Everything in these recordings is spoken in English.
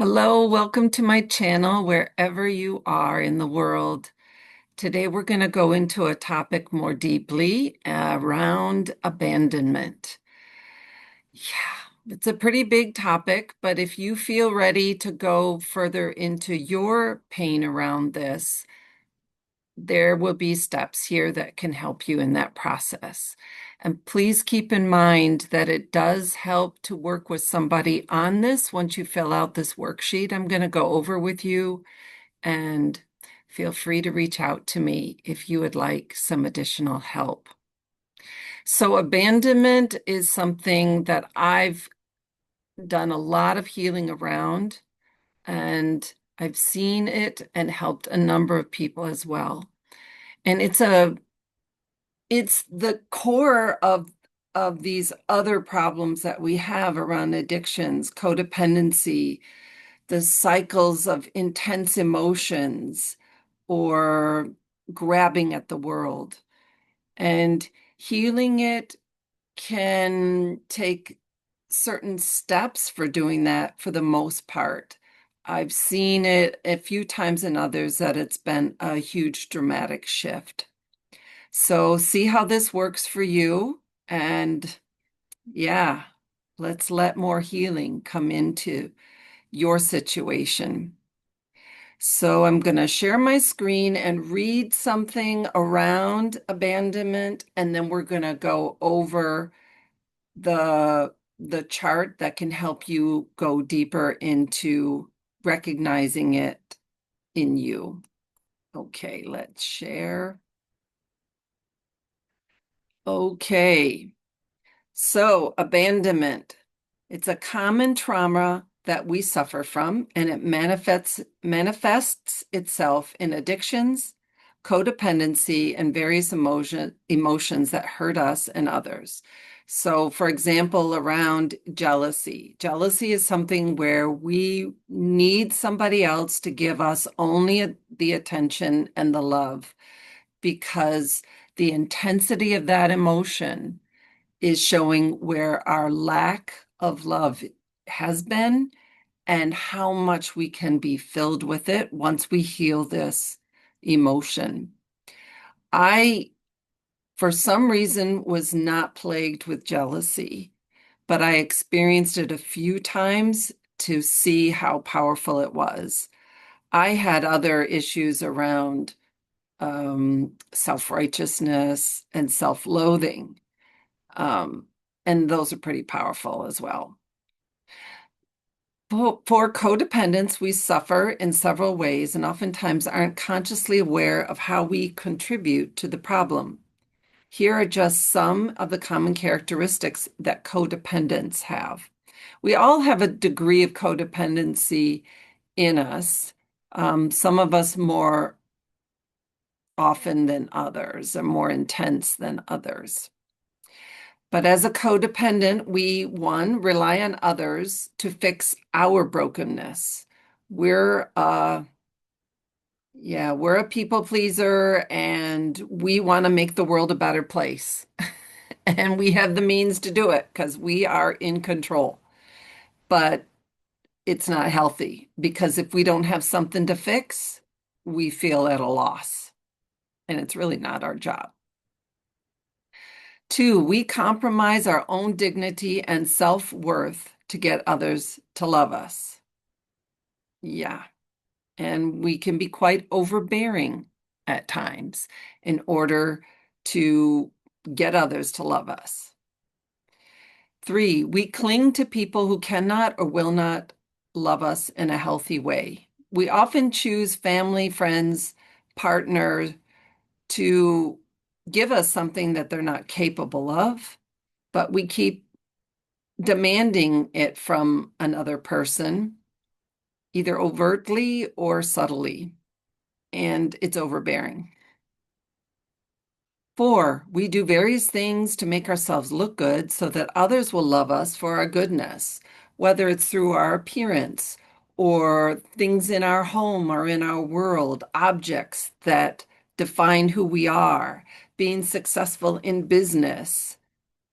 Hello, welcome to my channel, wherever you are in the world. Today, we're going to go into a topic more deeply around abandonment. Yeah, it's a pretty big topic, but if you feel ready to go further into your pain around this, there will be steps here that can help you in that process. And please keep in mind that it does help to work with somebody on this. Once you fill out this worksheet, I'm going to go over with you, and feel free to reach out to me if you would like some additional help. So, abandonment is something that I've done a lot of healing around, and I've seen it and helped a number of people as well. And it's the core of these other problems that we have around addictions, codependency, the cycles of intense emotions, or grabbing at the world. And healing it can take certain steps for doing that for the most part. I've seen it a few times in others that it's been a huge dramatic shift. So see how this works for you. And yeah, let's let more healing come into your situation. So I'm going to share my screen and read something around abandonment, and then we're going to go over the chart that can help you go deeper into recognizing it in you. Okay, let's share. Okay. So, abandonment. It's a common trauma that we suffer from, and it manifests itself in addictions, codependency, and various emotions that hurt us and others. So, for example, around jealousy. Jealousy is something where we need somebody else to give us only the attention and the love, because the intensity of that emotion is showing where our lack of love has been and how much we can be filled with it once we heal this emotion. I, for some reason, was not plagued with jealousy, but I experienced it a few times to see how powerful it was. I had other issues around self-righteousness and self-loathing. Um, and those are pretty powerful as well. For codependence, we suffer in several ways and oftentimes aren't consciously aware of how we contribute to the problem. Here are just some of the common characteristics that codependents have. We all have a degree of codependency in us, some of us more often than others, or more intense than others. But as a codependent, we, one, rely on others to fix our brokenness. We're we're a people pleaser, and we want to make the world a better place. And we have the means to do it because we are in control. But it's not healthy, because if we don't have something to fix, we feel at a loss. And it's really not our job. Two, we compromise our own dignity and self-worth to get others to love us. Yeah. And we can be quite overbearing at times in order to get others to love us. Three, we cling to people who cannot or will not love us in a healthy way. We often choose family, friends, partners to give us something that they're not capable of, but we keep demanding it from another person, either overtly or subtly, and it's overbearing. Four, we do various things to make ourselves look good so that others will love us for our goodness, whether it's through our appearance or things in our home or in our world, objects that define who we are, being successful in business,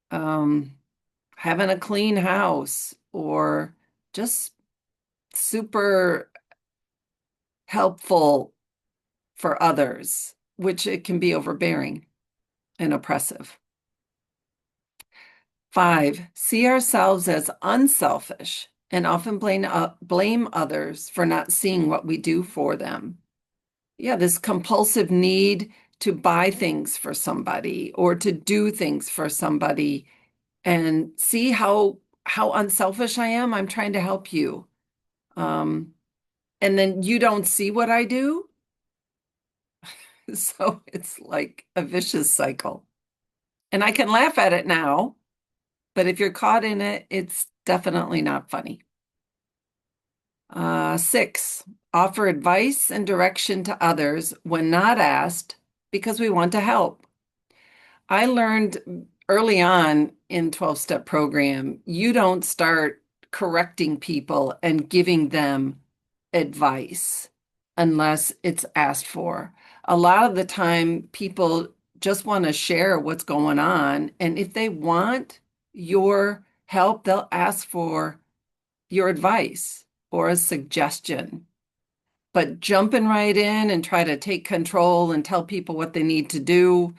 having a clean house, or just super helpful for others, which it can be overbearing and oppressive. 5, see ourselves as unselfish and often blame others for not seeing what we do for them. Yeah, this compulsive need to buy things for somebody or to do things for somebody and see how unselfish I am. I'm trying to help you. Um, and then you don't see what I do. So it's like a vicious cycle. And I can laugh at it now, but if you're caught in it, it's definitely not funny. 6, offer advice and direction to others when not asked because we want to help. I learned early on in 12-step program, you don't start correcting people and giving them advice unless it's asked for. A lot of the time, people just want to share what's going on. And if they want your help, they'll ask for your advice or a suggestion. But jumping right in and try to take control and tell people what they need to do,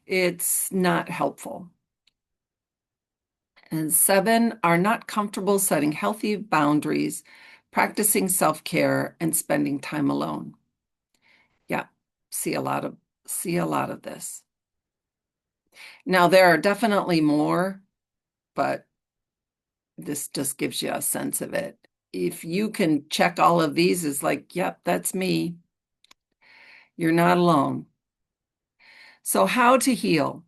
it's not helpful. And 7, are not comfortable setting healthy boundaries, practicing self-care, and spending time alone. Yeah, see a lot of this. Now there are definitely more, but this just gives you a sense of it. If you can check all of these, it's like, yep, that's me. You're not alone. So how to heal?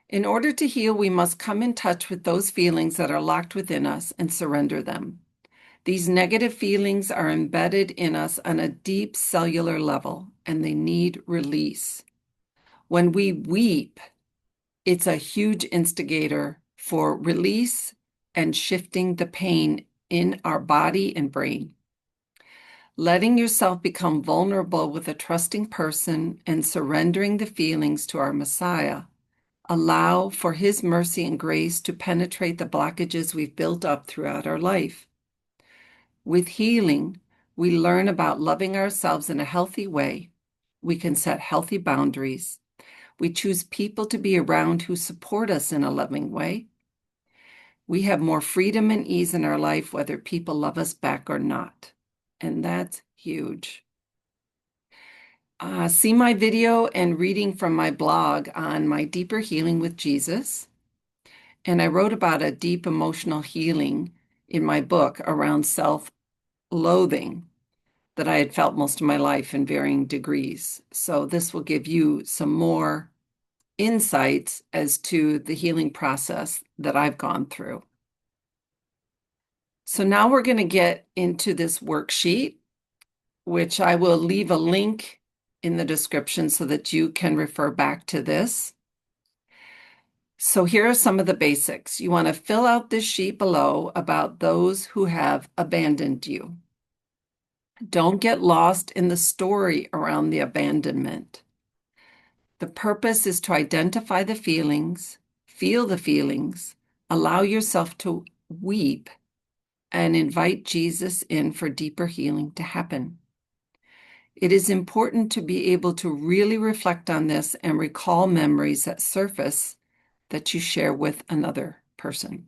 In order to heal, we must come in touch with those feelings that are locked within us and surrender them. These negative feelings are embedded in us on a deep cellular level, and they need release. When we weep, it's a huge instigator for release and shifting the pain in our body and brain. Letting yourself become vulnerable with a trusting person and surrendering the feelings to our Messiah allow for his mercy and grace to penetrate the blockages we've built up throughout our life. With healing, we learn about loving ourselves in a healthy way. We can set healthy boundaries. We choose people to be around who support us in a loving way. We have more freedom and ease in our life, whether people love us back or not. And that's huge. See my video and reading from my blog on my deeper healing with Jesus. And I wrote about a deep emotional healing in my book around self-loathing that I had felt most of my life in varying degrees. So this will give you some more insights as to the healing process that I've gone through. So now we're going to get into this worksheet, which I will leave a link in the description so that you can refer back to this. So here are some of the basics. You want to fill out this sheet below about those who have abandoned you. Don't get lost in the story around the abandonment. The purpose is to identify the feelings, feel the feelings, allow yourself to weep, and invite Jesus in for deeper healing to happen. It is important to be able to really reflect on this and recall memories that surface that you share with another person.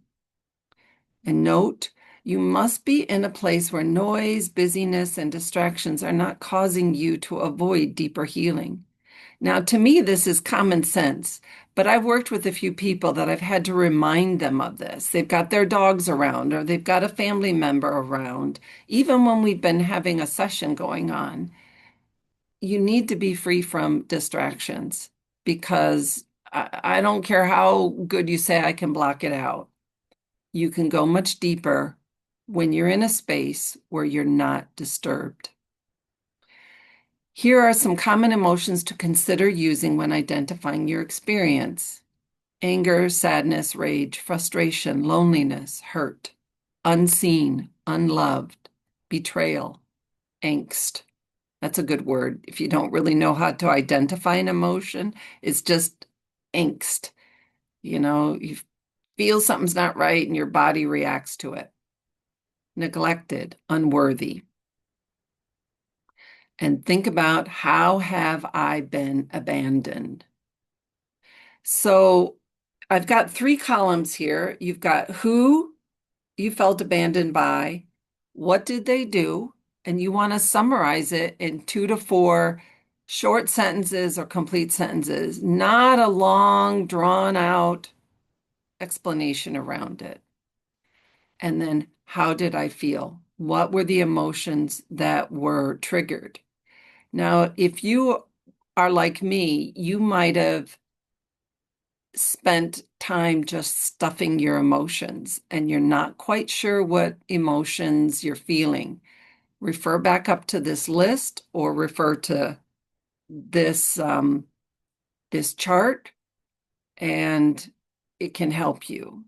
And note, you must be in a place where noise, busyness, and distractions are not causing you to avoid deeper healing. Now, to me, this is common sense, but I've worked with a few people that I've had to remind them of this. They've got their dogs around or they've got a family member around, even when we've been having a session going on. You need to be free from distractions because I don't care how good you say I can block it out. You can go much deeper when you're in a space where you're not disturbed. Here are some common emotions to consider using when identifying your experience: anger, sadness, rage, frustration, loneliness, hurt, unseen, unloved, betrayal, angst. That's a good word. If you don't really know how to identify an emotion, it's just angst. You know, you feel something's not right and your body reacts to it. neglected, unworthy. And think about, how have I been abandoned? So I've got three columns here. You've got who you felt abandoned by, what did they do, and you want to summarize it in 2 to 4 short sentences or complete sentences, not a long, drawn out explanation around it. And then, how did I feel? What were the emotions that were triggered? Now, if you are like me, you might have spent time just stuffing your emotions and you're not quite sure what emotions you're feeling. Refer back up to this list or refer to this this chart, and it can help you.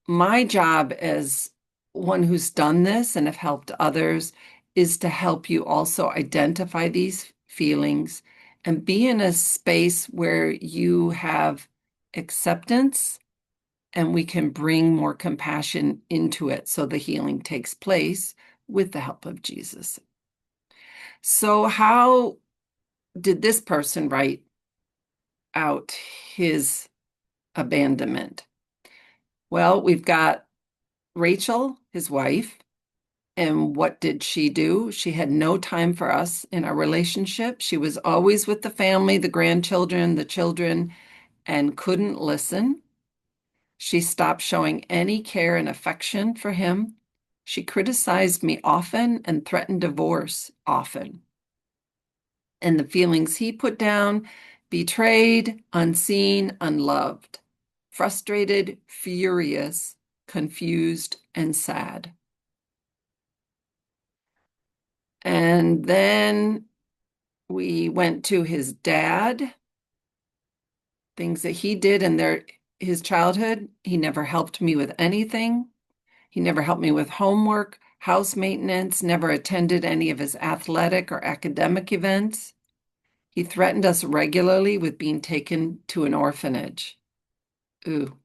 My job as one who's done this and have helped others is to help you also identify these feelings and be in a space where you have acceptance and we can bring more compassion into it so the healing takes place with the help of Jesus. So, how did this person write out his abandonment? Well, we've got Rachel, his wife. And what did she do? She had no time for us in our relationship. She was always with the family, the grandchildren, the children, and couldn't listen. She stopped showing any care and affection for him. She criticized me often and threatened divorce often. And the feelings he put down: betrayed, unseen, unloved, frustrated, furious, confused, and sad. And then we went to his dad, things that he did in his childhood. He never helped me with anything. He never helped me with homework, house maintenance, never attended any of his athletic or academic events. He threatened us regularly with being taken to an orphanage. Ooh.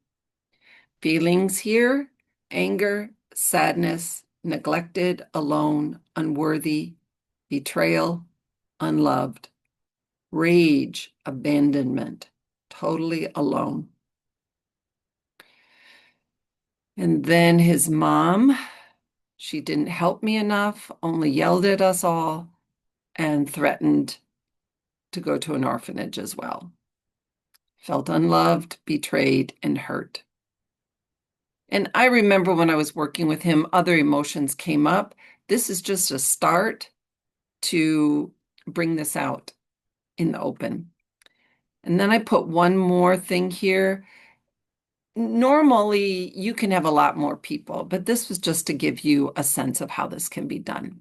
Feelings here: anger, sadness, neglected, alone, unworthy, betrayal, unloved, rage, abandonment, totally alone. And then his mom, she didn't help me enough, only yelled at us all, and threatened to go to an orphanage as well. Felt unloved, betrayed, and hurt. And I remember when I was working with him, other emotions came up. This is just a start to bring this out in the open. And then I put one more thing here. Normally, you can have a lot more people, but this was just to give you a sense of how this can be done.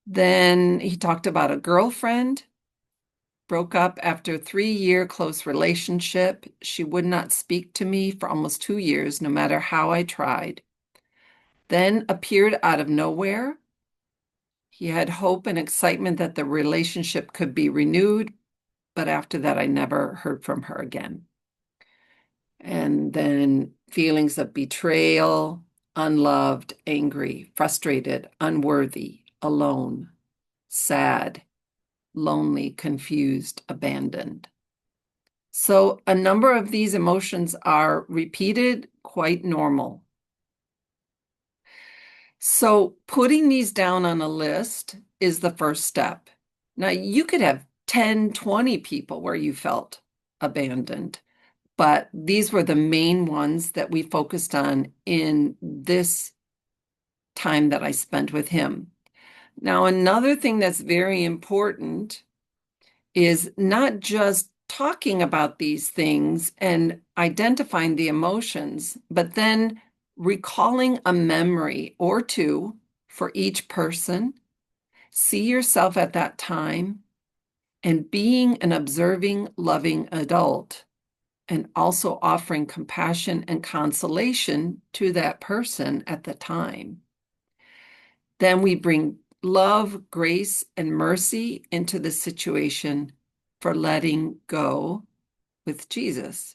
Then he talked about a girlfriend, broke up after a 3-year close relationship. She would not speak to me for almost 2 years, no matter how I tried. Then appeared out of nowhere. He had hope and excitement that the relationship could be renewed, but after that, I never heard from her again. And then feelings of betrayal, unloved, angry, frustrated, unworthy, alone, sad, lonely, confused, abandoned. So a number of these emotions are repeated, quite normal. So putting these down on a list is the first step. Now, you could have 10, 20 people where you felt abandoned, but these were the main ones that we focused on in this time that I spent with him. Now, another thing that's very important is not just talking about these things and identifying the emotions, but then recalling a memory or two for each person. See yourself at that time and being an observing, loving adult, and also offering compassion and consolation to that person at the time. Then we bring love, grace, and mercy into the situation for letting go with Jesus.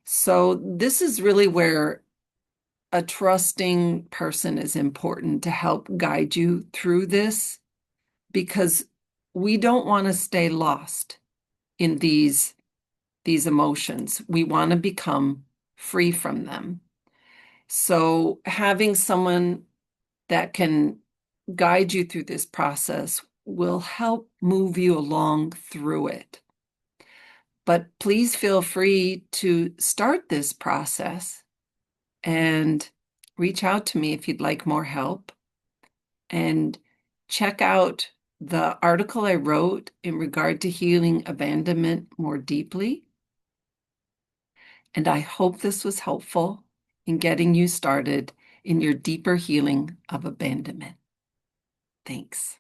So this is really where a trusting person is important to help guide you through this because we don't want to stay lost in these emotions. We want to become free from them. So having someone that can guide you through this process will help move you along through it. But please feel free to start this process and reach out to me if you'd like more help. And check out the article I wrote in regard to healing abandonment more deeply. And I hope this was helpful in getting you started in your deeper healing of abandonment. Thanks.